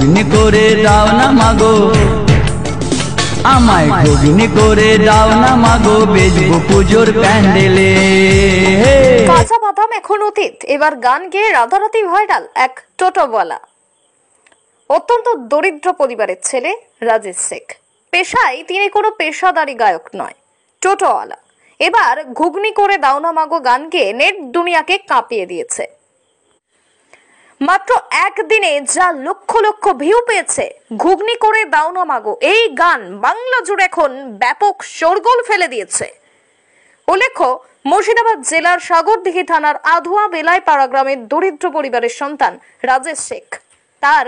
ঘুগনি করে দাও না মাগো, আমায় ঘুগনি করে দাও না মাগো, বেচবো পুজোর প্যান্ডেলে। কাঁচা বাদাম এখন অতীত, এবার গান গেয়ে রাতারাতি ভাইরাল এক টোটোওয়ালা। অত্যন্ত দরিদ্র পরিবারের ছেলে রাজেশ শেখ। পেশায় তিনি কোনো পেশাদারী গায়ক নয়, টোটোওয়ালা। এবার ঘুগনি করে দাও না মাগো গান গেয়ে নেট দুনিয়াকে কাঁপিয়ে দিয়েছে। মাত্র একদিনে যা লক্ষ লক্ষ ভিউ পেয়েছে ঘুগনি করে দাও না মাগো এই গান, বাংলা জুড়ে এখন ব্যাপক শোরগোল ফেলে দিয়েছে। উল্লেখ্য, মুর্শিদাবাদ জেলার সাগরদিঘি থানার আধুয়া বেলায় পাড়া গ্রামের দরিদ্র পরিবারের সন্তান রাজেশ শেখ। তার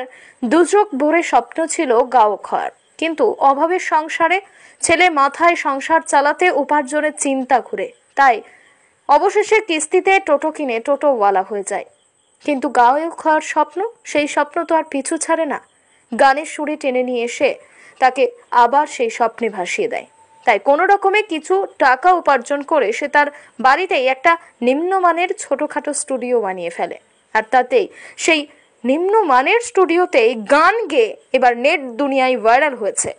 দুচোখ ভরে স্বপ্ন ছিল গায়ক হওয়ার, কিন্তু অভাবের সংসারে ছেলে মাথায় সংসার চালাতে উপার্জনের চিন্তা ঘুরে, তাই অবশেষে কিস্তিতে টোটো কিনে টোটোওয়ালা হয়ে যায়। কিন্তু গায়ক হওয়ার স্বপ্ন, সেই স্বপ্ন তো আর পিছু ছাড়ে না। গানের সুরে টেনে নিয়ে এসে তাকে আবার সেই স্বপ্নে ভাসিয়ে দেয়। তাই কোনো রকমে কিছু টাকা উপার্জন করে সে তার বাড়িতেই একটা নিম্নমানের ছোটখাটো স্টুডিও বানিয়ে ফেলে, আর তাতেই সেই নিম্নমানের স্টুডিওতেই গান গেয়ে এবার নেট দুনিয়ায় ভাইরাল হয়েছে।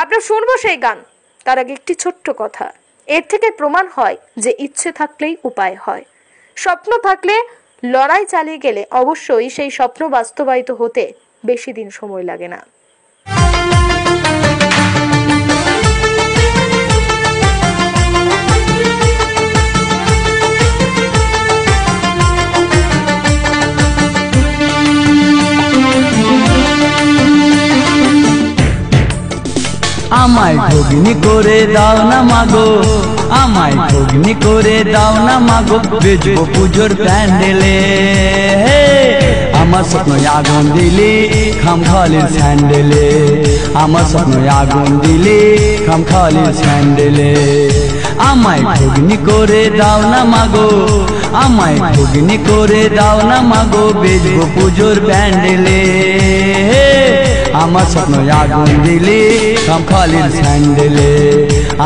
আমরা শুনবো সেই গান, তার আগে একটি ছোট্ট কথা। এর থেকে প্রমাণ হয় যে ইচ্ছে থাকলেই উপায় হয়। স্বপ্ন থাকলে লড়াই চালিয়ে গেলে অবশ্যই সেই স্বপ্ন বাস্তবায়িত হতে বেশি দিন সময় লাগে না। আমায় ঘুগনি করে দাও না মাগো, আমায় ঘুগনি করে দাও না মাগো, বেচবো পুজোর প্যান্ডেলে। আমার স্বপ্ন আগুন দিলে খামখালির স্যান্ডেলে, আমার স্বপ্ন আগুন দিলে খামখালির স্যান্ডেলে। আমায় ঘুগনি করে দাও না মাগো, আমায় ঘুগনি করে দাও না মাগো, বেচবো পুজোর প্যান্ডেলে। আমার স্বপ্ন আগুন দিলি খামখালির স্যান্ডেলে,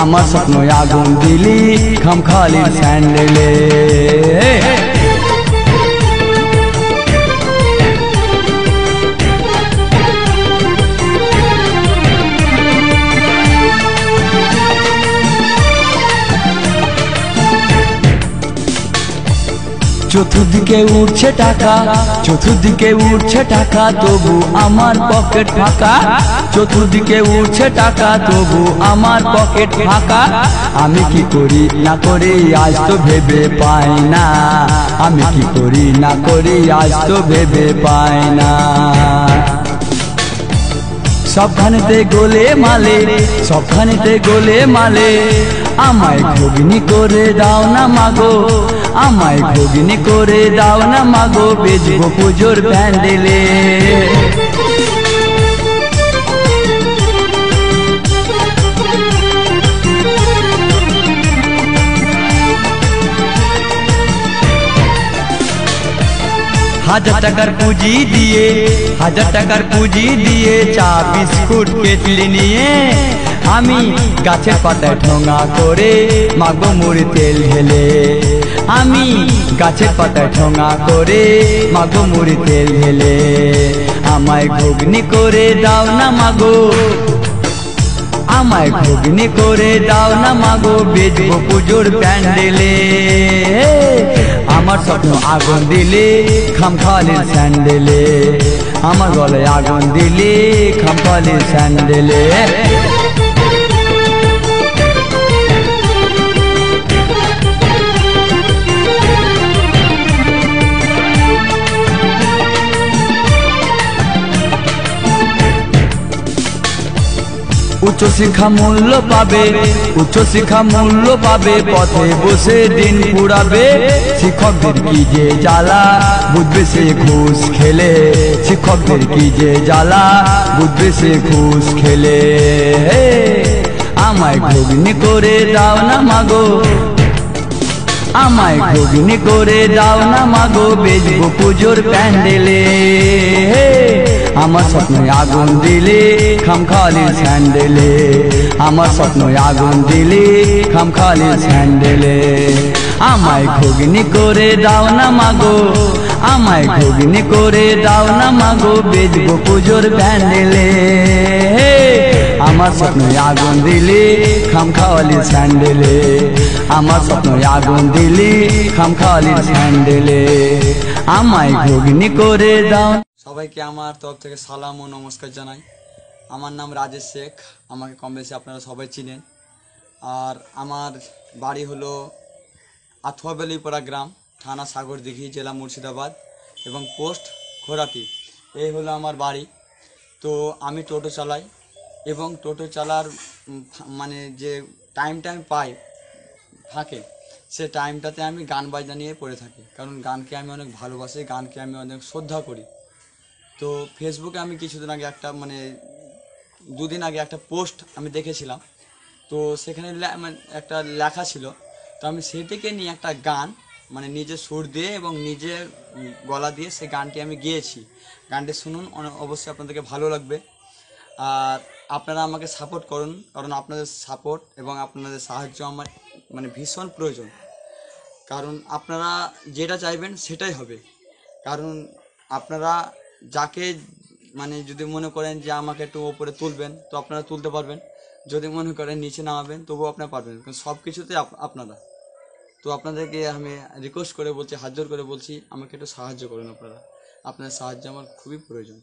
আমার স্বপ্ন আগুন দিলি খামখালির স্যান্ডেলে। চতুর্দিকে উঠছে টাকা, চতুর্দিকে উঠছে টাকা, তবু আমার পকেট ফাঁকা। চতুর্দিকে উঠছে টাকা, তবু আমার পকেট ফাঁকা। আমি কি করি না করি আজ তো ভেবে পাই না, আমি কি করি না করি আজ তো ভেবে পাই না। সবখানেতে গোলে মালে, সবখানেতে গোলে মালে, আমায় ঘুগনি করে দাও না মাগো, আমায় ঘুগনি করে দাও না মাগো, বেচবো পুজোর প্যান্ডেলে। হাজার টাকার পুঁজি দিয়ে, হাজার টাকার পুঁজি দিয়ে, চা বিস্কুট কেটলি নিয়ে আমি গাছের পাতায় ঠোঙা করে মাগো মুড়ি তেল ঢেলে। আমি গাছের পাতায় ঠোঙা করে মাগো মুড়ি তেল ঢেলে। আমায় ঘুগনি করে দাও না মাগো, আমায় ঘুগনি করে দাও না মাগো, বেচবো পুজোর প্যান্ডেলে। আমার স্বপ্ন আগুন দিলে খামখালির স্যান্ডেলে, আমার গলায় আগুন দিলে খামখালির স্যান্ডেলে। উচ্চ শিক্ষা মূল্য পাবে, উচ্চ শিক্ষা মূল্য পাবে, পথে বসে দিন পুরাবে। শিক্ষকদের কি যে জ্বালা বুঝবে সে ঘুষ খেলে, শিক্ষকদের কি যে জ্বালা বুঝবে সে ঘুষ খেলে। আমায় ঘুগনি করে দাও না মাগো, আমায় ঘুগনি করে দাও না মাগো, বেচবো পুজোর প্যান্ডেলে। আমার স্বপ্ন আগুন দিলে খামখালির স্যান্ডেলে, আমার স্বপ্ন আগুন দিলে খামখালির স্যান্ডেলে। আমায় ঘুগনি করে দাও না মাগো, আমায় ঘুগনি করে দাও না মাগো, বেচবো পুজোর প্যান্ডেলে। আমার স্বপ্ন আগুন দিলে খাম খাওয়ালির স্যান্ডেলে, আমার স্বপ্ন আগুন দিলে খাম খাওয়ালির স্যান্ডেলে, আমায় ঘুগনি করে দাও। সবাইকে আমার তরফ থেকে সালাম ও নমস্কার জানাই। আমার নাম রাজেশ শেখ, আমাকে কম বেশি আপনারা সবাই চিনেন। আর আমার বাড়ি হলো আথুয়াবেলিপাড়া গ্রাম, থানা সাগরদিঘি, জেলা মুর্শিদাবাদ এবং পোস্ট ঘোড়াটি। এই হলো আমার বাড়ি। তো আমি টোটো চালাই এবং টোটো চালার মানে যে টাইমটা আমি পাই ফাঁকে, সে টাইমটাতে আমি গান বাজনা নিয়ে পড়ে থাকি, কারণ গানকে আমি অনেক ভালোবাসি, গানকে আমি অনেক শ্রদ্ধা করি। তো ফেসবুকে আমি কিছুদিন আগে দুদিন আগে একটা পোস্ট আমি দেখেছিলাম। তো সেখানে একটা লেখা ছিল, তো আমি সেটিকে নিয়ে একটা গান মানে নিজে সুর দিয়ে এবং নিজের গলা দিয়ে সেই গানটি আমি গেয়েছি। গানটি শুনুন, অবশ্যই আপনাদেরকে ভালো লাগবে। আর আপনারা আমাকে সাপোর্ট করুন, কারণ আপনাদের সাপোর্ট এবং আপনাদের সাহায্য আমার মানে ভীষণ প্রয়োজন। কারণ আপনারা যেটা চাইবেন সেটাই হবে। কারণ আপনারা যাকে মানে যদি মনে করেন যে আমাকে একটু ওপরে তুলবেন, তো আপনারা তুলতে পারবেন। যদি মনে করেন নিচে নামাবেন, তবুও আপনারা পারবেন, কারণ সব কিছুতে আপনারা। তো আপনাদেরকে আমি রিকোয়েস্ট করে বলছি, হাত জোর করে বলছি, আমাকে একটু সাহায্য করুন আপনারা। আপনার সাহায্য আমার খুবই প্রয়োজন।